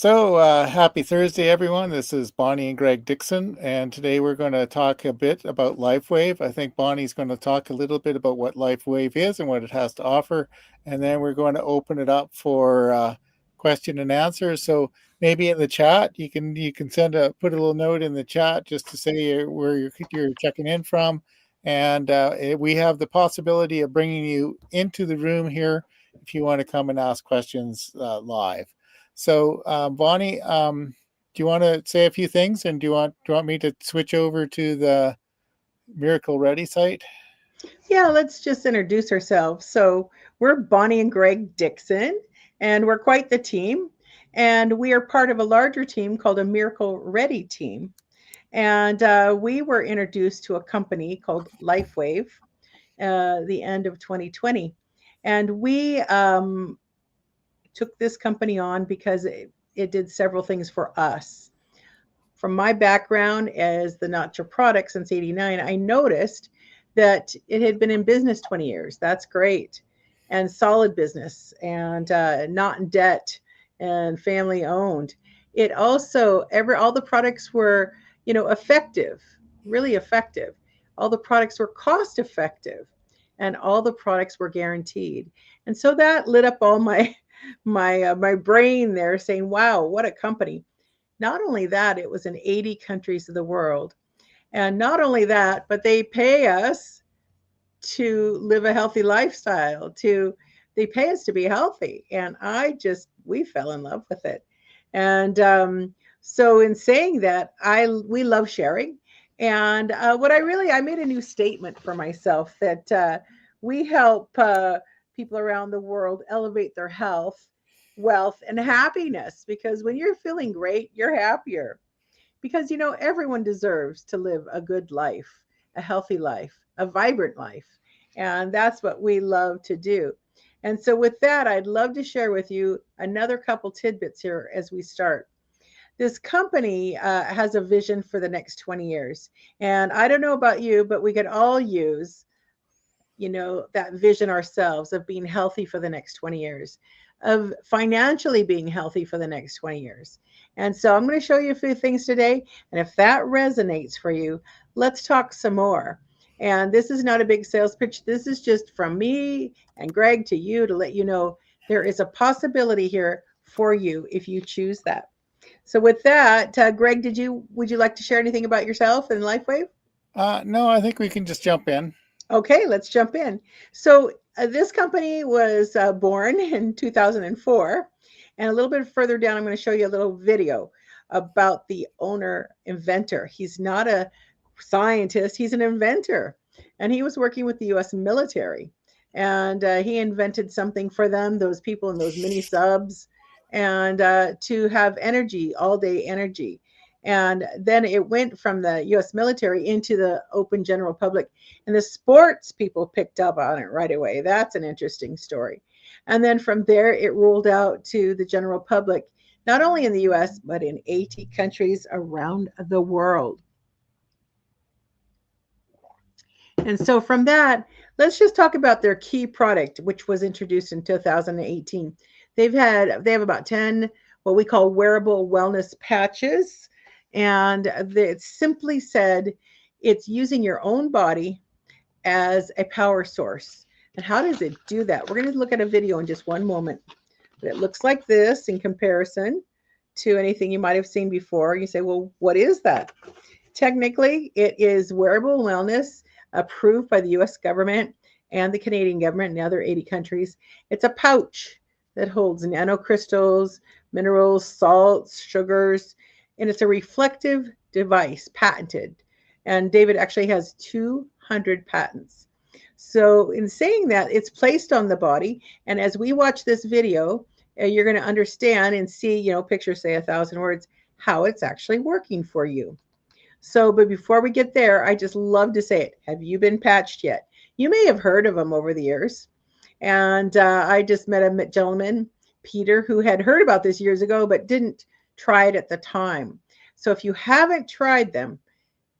Happy Thursday, everyone. This is Bonnie and Greg Dixon, and today we're going to talk a bit about LifeWave. I think Bonnie's going to talk a little bit about what LifeWave is and what it has to offer, and then we're going to open it up for question and answer. So maybe in the chat, you can put a little note in the chat just to say where you're checking in from, and we have the possibility of bringing you into the room here if you want to come and ask questions live. So, Bonnie, do you want to say a few things, and do you want me to switch over to the Miracle Ready site? Yeah, let's just introduce ourselves. So, we're Bonnie and Greg Dixon, and we're quite the team. And we are part of a larger team called a Miracle Ready team. And we were introduced to a company called LifeWave the end of 2020. And we took this company on because it did several things for us. From my background as the Nacho product since 89, I noticed that it had been in business 20 years. That's great. And solid business and not in debt and family owned. It also, all the products were, effective, really effective. All the products were cost effective and all the products were guaranteed. And so that lit up all my brain there saying, wow, what a company. Not only that, it was in 80 countries of the world. And not only that, but they pay us to live a healthy lifestyle, they pay us to be healthy. And we fell in love with it. And so in saying that, we love sharing. And I made a new statement for myself that we help people around the world elevate their health, wealth, and happiness. Because when you're feeling great, you're happier. Because, everyone deserves to live a good life, a healthy life, a vibrant life. And that's what we love to do. And so, with that, I'd love to share with you another couple tidbits here as we start. This company has a vision for the next 20 years. And I don't know about you, but we could all use, that vision ourselves of being healthy for the next 20 years, of financially being healthy for the next 20 years. And so I'm going to show you a few things today. And if that resonates for you, let's talk some more. And this is not a big sales pitch. This is just from me and Greg to you to let you know there is a possibility here for you if you choose that. So with that, Greg, would you like to share anything about yourself and LifeWave? No, I think we can just jump in. Okay, let's jump in. So this company was born in 2004. And a little bit further down, I'm going to show you a little video about the owner inventor. He's not a scientist, he's an inventor. And he was working with the US military. And he invented something for them, those people in those mini subs, and to have energy, all day energy. And then it went from the US military into the open general public. And the sports people picked up on it right away. That's an interesting story. And then from there, it rolled out to the general public, not only in the US, but in 80 countries around the world. And so from that, let's just talk about their key product, which was introduced in 2018. They have about 10 what we call wearable wellness patches. And it's simply said, it's using your own body as a power source. And how does it do that? We're going to look at a video in just one moment. But it looks like this in comparison to anything you might have seen before. You say, well, what is that? Technically, it is wearable wellness approved by the US government and the Canadian government and the other 80 countries. It's a pouch that holds nanocrystals, minerals, salts, sugars, and it's a reflective device, patented. And David actually has 200 patents. So in saying that, it's placed on the body. And as we watch this video, you're going to understand and see, pictures say 1,000 words, how it's actually working for you. So, but before we get there, I just love to say it. Have you been patched yet? You may have heard of them over the years. And I just met a gentleman, Peter, who had heard about this years ago, but didn't try it at the time. So if you haven't tried them,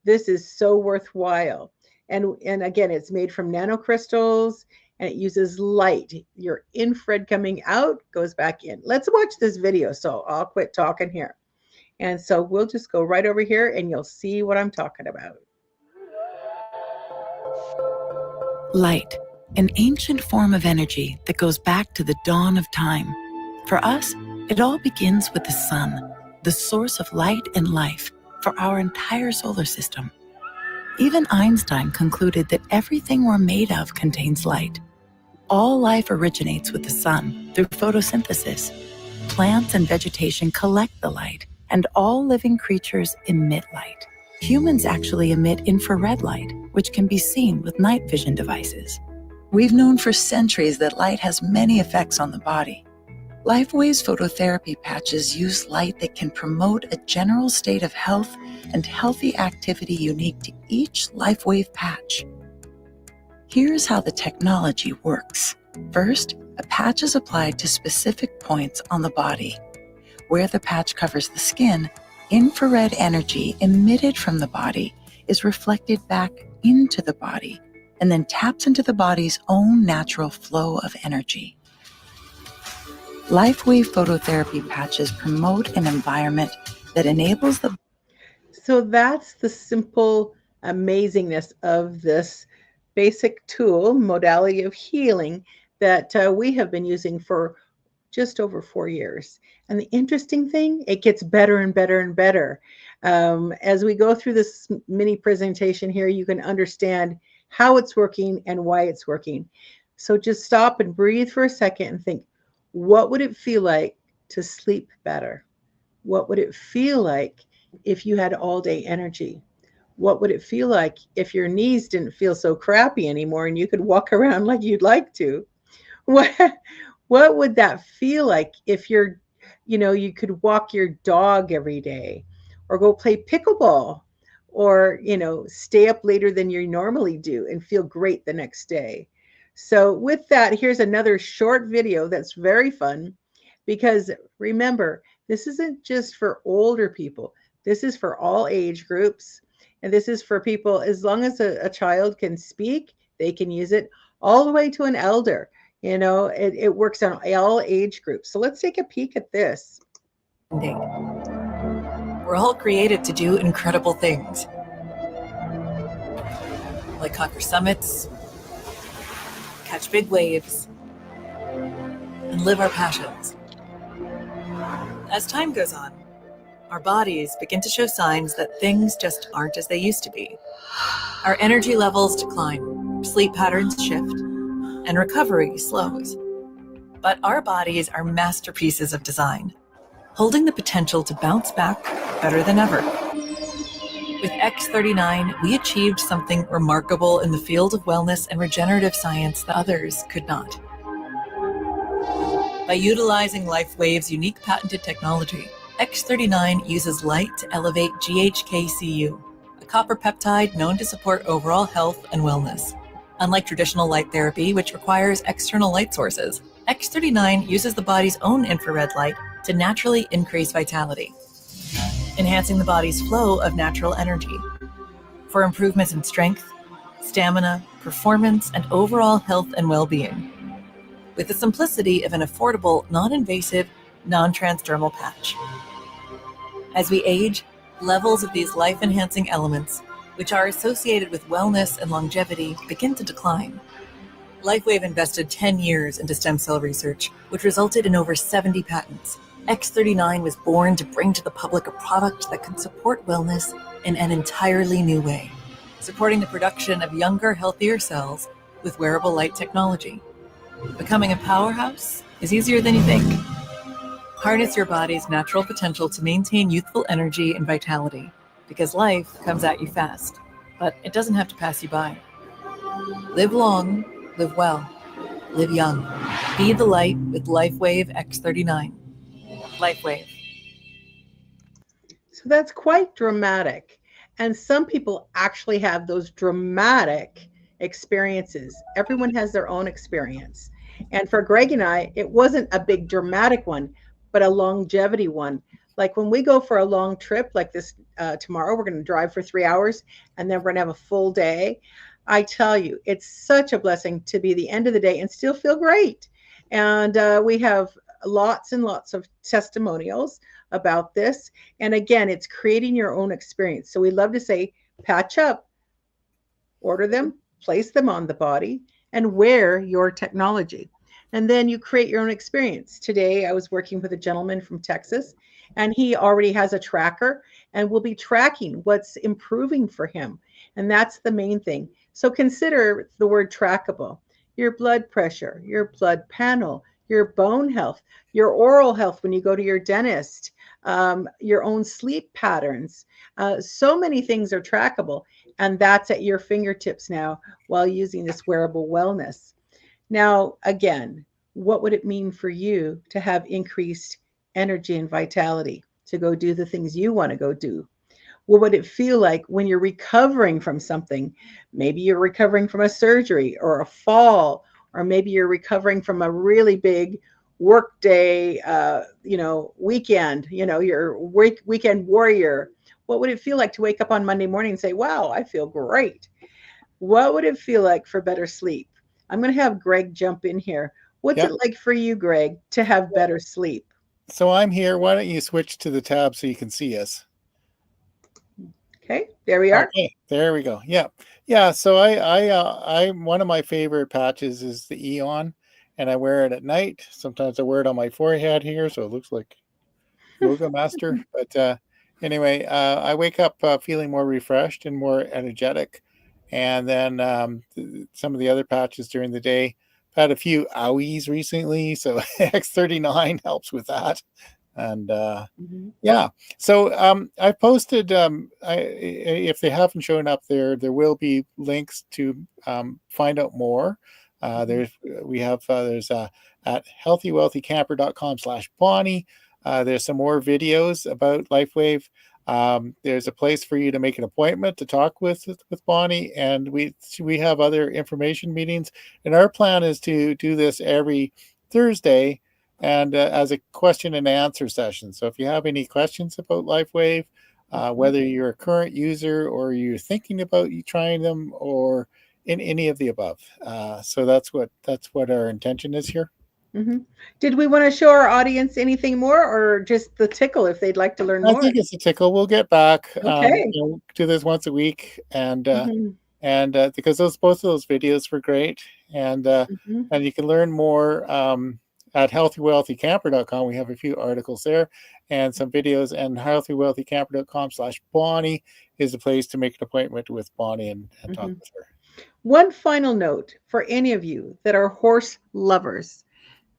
this is so worthwhile. And again, it's made from nanocrystals. and it uses light. Your infrared coming out goes back in. Let's watch this video. So I'll quit talking here. And so we'll just go right over here and you'll see what I'm talking about. Light, an ancient form of energy that goes back to the dawn of time. For us, it all begins with the sun, the source of light and life for our entire solar system. Even Einstein concluded that everything we're made of contains light. All life originates with the sun through photosynthesis. Plants and vegetation collect the light, and all living creatures emit light. Humans actually emit infrared light, which can be seen with night vision devices. We've known for centuries that light has many effects on the body. LifeWave's phototherapy patches use light that can promote a general state of health and healthy activity unique to each LifeWave patch. Here's how the technology works. First, a patch is applied to specific points on the body. Where the patch covers the skin, infrared energy emitted from the body is reflected back into the body and then taps into the body's own natural flow of energy. LifeWave phototherapy patches promote an environment that enables the... So that's the simple amazingness of this basic tool, modality of healing that we have been using for just over 4 years. And the interesting thing, it gets better and better and better. As we go through this mini presentation here, you can understand how it's working and why it's working. So just stop and breathe for a second and think, what would it feel like to sleep better? What would it feel like if you had all day energy? What would it feel like if your knees didn't feel so crappy anymore and you could walk around like you'd like to? What would that feel like if you could walk your dog every day or go play pickleball or, stay up later than you normally do and feel great the next day? So with that, here's another short video that's very fun because remember, this isn't just for older people. This is for all age groups. And this is for people, as long as a child can speak, they can use it, all the way to an elder. It works on all age groups. So let's take a peek at this. We're all created to do incredible things, like conquer summits, catch big waves, and live our passions. As time goes on, our bodies begin to show signs that things just aren't as they used to be. Our energy levels decline, sleep patterns shift, and recovery slows. But our bodies are masterpieces of design, holding the potential to bounce back better than ever. With X39, we achieved something remarkable in the field of wellness and regenerative science that others could not. By utilizing LifeWave's unique patented technology, X39 uses light to elevate GHKCU, a copper peptide known to support overall health and wellness. Unlike traditional light therapy, which requires external light sources, X39 uses the body's own infrared light to naturally increase vitality, enhancing the body's flow of natural energy. For improvements in strength, stamina, performance, and overall health and well-being, with the simplicity of an affordable, non-invasive, non-transdermal patch. As we age, levels of these life-enhancing elements, which are associated with wellness and longevity, begin to decline. LifeWave invested 10 years into stem cell research, which resulted in over 70 patents. X39 was born to bring to the public a product that could support wellness in an entirely new way, supporting the production of younger, healthier cells with wearable light technology. Becoming a powerhouse is easier than you think. Harness your body's natural potential to maintain youthful energy and vitality, because life comes at you fast, but it doesn't have to pass you by. Live long, live well, live young. Be the light with LifeWave X39. LifeWave. So that's quite dramatic. And some people actually have those dramatic experiences. Everyone has their own experience. And for Greg and I, it wasn't a big dramatic one, but a longevity one. Like when we go for a long trip like this tomorrow, we're going to drive for 3 hours and then we're going to have a full day. I tell you, it's such a blessing to be the end of the day and still feel great. And we have lots and lots of testimonials about this. And again, it's creating your own experience. So we love to say, patch up, order them, place them on the body, and wear your technology. And then you create your own experience. Today, I was working with a gentleman from Texas, and he already has a tracker and will be tracking what's improving for him. And that's the main thing. So consider the word trackable: your blood pressure, your blood panel, your bone health, your oral health when you go to your dentist, your own sleep patterns. So many things are trackable, and that's at your fingertips now while using this wearable wellness. Now, again, what would it mean for you to have increased energy and vitality to go do the things you want to go do? What would it feel like when you're recovering from something? Maybe you're recovering from a surgery or a fall, or maybe you're recovering from a really big work day, weekend, your weekend warrior. What would it feel like to wake up on Monday morning and say, wow, I feel great? What would it feel like for better sleep? I'm going to have Greg jump in here. What's Yep. it like for you, Greg, to have better sleep? So I'm here. Why don't you switch to the tab so you can see us? Okay, there we are. Okay, there we go. Yeah, yeah. So I one of my favorite patches is the Eon, and I wear it at night. Sometimes I wear it on my forehead here, so it looks like yoga master. But anyway, I wake up feeling more refreshed and more energetic. And then some of the other patches during the day. I've had a few owies recently, so X39 helps with that. And yeah, so I posted. If they haven't shown up there will be links to find out more. There's at healthywealthycamper.com/Bonnie. There's some more videos about LifeWave. There's a place for you to make an appointment to talk with Bonnie, and we have other information meetings. And our plan is to do this every Thursday, and as a question and answer session. So if you have any questions about LifeWave, whether you're a current user or you're thinking about you trying them, or in any of the above, so that's what our intention is here. Mm-hmm. Did we want to show our audience anything more, or just the tickle if they'd like to learn I more? think it's a tickle. We'll get back. Okay. Do this once a week, and Mm-hmm. because both of those videos were great, and Mm-hmm. you can learn more at healthywealthycamper.com. We have a few articles there and some videos, and healthywealthycamper.com/Bonnie is the place to make an appointment with Bonnie and talk Mm-hmm. with her. One final note for any of you that are horse lovers.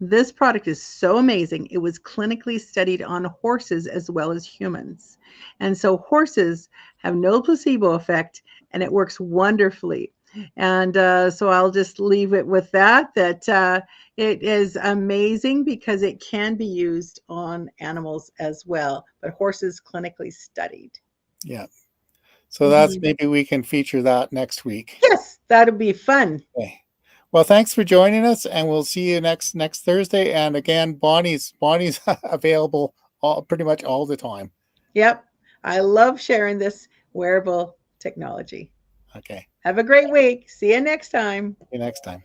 This product is so amazing. It was clinically studied on horses as well as humans. And so horses have no placebo effect, and it works wonderfully. And so I'll just leave it with that it is amazing because it can be used on animals as well, but horses clinically studied. Yeah. So that's maybe we can feature that next week. Yes, that'll be fun. Okay. Well, thanks for joining us, and we'll see you next Thursday. And again, Bonnie's available pretty much all the time. Yep. I love sharing this wearable technology. Okay. Have a great week. See you next time. See you next time.